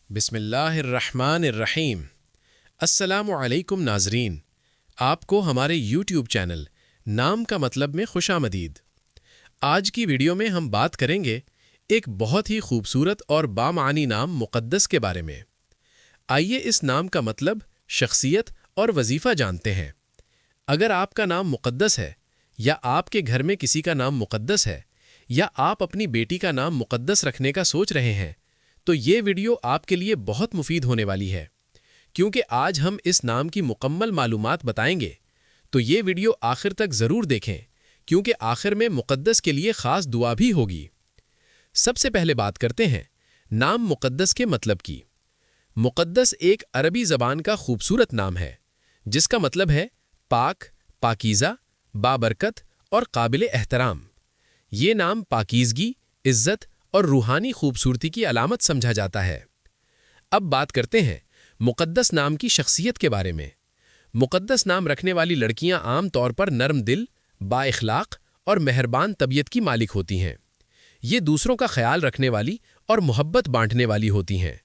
बिस्मिल्लाहिर्रहमानिर्रहीम। अस्सलामुअलैकुम नाजरीन, आपको हमारे यूट्यूब चैनल नाम का मतलब में खुशामदीद। आज की वीडियो में हम बात करेंगे एक बहुत ही खूबसूरत और बामानी नाम मुक़द्दस के बारे में। आइए इस नाम का मतलब, शख्सियत और वजीफ़ा जानते हैं। अगर आपका नाम मुक़द्दस है, या आपके घर में किसी का नाम मुक़द्दस है, या आप अपनी बेटी का नाम मुक़द्दस रखने का सोच रहे हैं, तो ये वीडियो आपके लिए बहुत मुफीद होने वाली है, क्योंकि आज हम इस नाम की मुकम्मल मालूमात बताएंगे। तो ये वीडियो आखिर तक ज़रूर देखें, क्योंकि आखिर में मुक़द्दस के लिए ख़ास दुआ भी होगी। सबसे पहले बात करते हैं नाम मुक़द्दस के मतलब की। मुक़द्दस एक अरबी ज़बान का खूबसूरत नाम है, जिसका मतलब है पाक, पाकीज़ा, बाबरकत और काबिल एहतराम। ये नाम पाकीज़गी, इज़्ज़त और रूहानी खूबसूरती की अलामत समझा जाता है। अब बात करते हैं मुक़द्दस नाम की शख्सियत के बारे में। मुक़द्दस नाम रखने वाली लड़कियां आम तौर पर नरम दिल, बाइखलाक और मेहरबान तबीयत की मालिक होती हैं। ये दूसरों का ख्याल रखने वाली और मोहब्बत बांटने वाली होती हैं।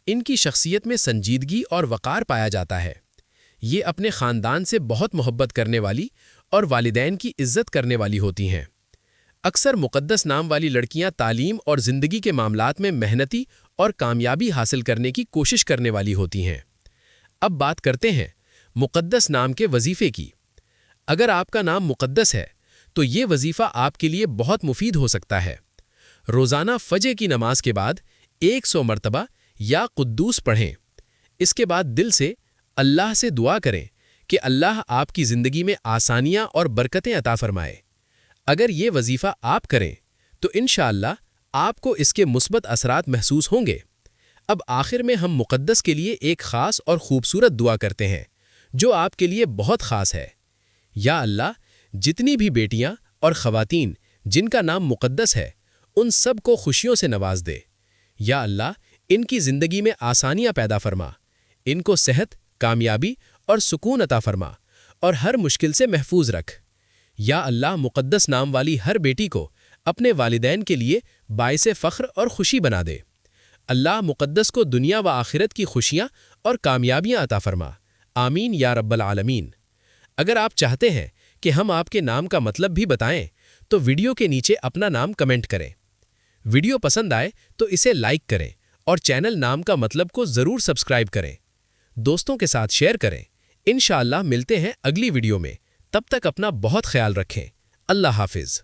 इनकी शख्सियत में संजीदगी और वक़ार पाया जाता है। ये अपने ख़ानदान से बहुत मोहब्बत करने वाली और वालिदैन की इज़्ज़त करने वाली होती हैं। अक्सर मुक़द्दस नाम वाली लड़कियां तालीम और ज़िंदगी के मामलात में मेहनती और कामयाबी हासिल करने की कोशिश करने वाली होती हैं। अब बात करते हैं मुक़द्दस नाम के वजीफ़े की। अगर आपका नाम मुक़द्दस है, तो ये वजीफ़ा आपके लिए बहुत मुफीद हो सकता है। रोज़ाना फ़जर की नमाज के बाद 100 मरतबा या कुद्दूस पढ़ें। इसके बाद दिल से अल्लाह से दुआ करें कि अल्लाह आपकी ज़िंदगी में आसानियाँ और बरकतें अता फ़रमाए। अगर ये वजीफ़ा आप करें, तो इंशाअल्लाह आपको इसके मुस्बत असरात महसूस होंगे। अब आखिर में हम मुक़द्दस के लिए एक ख़ास और ख़ूबसूरत दुआ करते हैं, जो आपके लिए बहुत ख़ास है। या अल्लाह, जितनी भी बेटियां और ख़वातीन जिनका नाम मुक़द्दस है, उन सब को खुशियों से नवाज दे। या अल्लाह, इनकी ज़िंदगी में आसानियाँ पैदा फरमा, इनको सेहत, कामयाबी और सुकून अता फरमा, और हर मुश्किल से महफूज रख। या अल्लाह, मुक़द्दस नाम वाली हर बेटी को अपने वालिदैन के लिए बाइसे फ़ख्र और खुशी बना दे। अल्लाह मुक़द्दस को दुनिया व आखिरत की खुशियाँ और कामयाबियाँ अता फरमा। आमीन या रब्बल आलमीन। अगर आप चाहते हैं कि हम आपके नाम का मतलब भी बताएं, तो वीडियो के नीचे अपना नाम कमेंट करें। वीडियो पसंद आए तो इसे लाइक करें और चैनल नाम का मतलब को ज़रूर सब्सक्राइब करें। दोस्तों के साथ शेयर करें। इंशाअल्लाह मिलते हैं अगली वीडियो में। तब तक अपना बहुत ख्याल रखें। अल्लाह हाफिज़।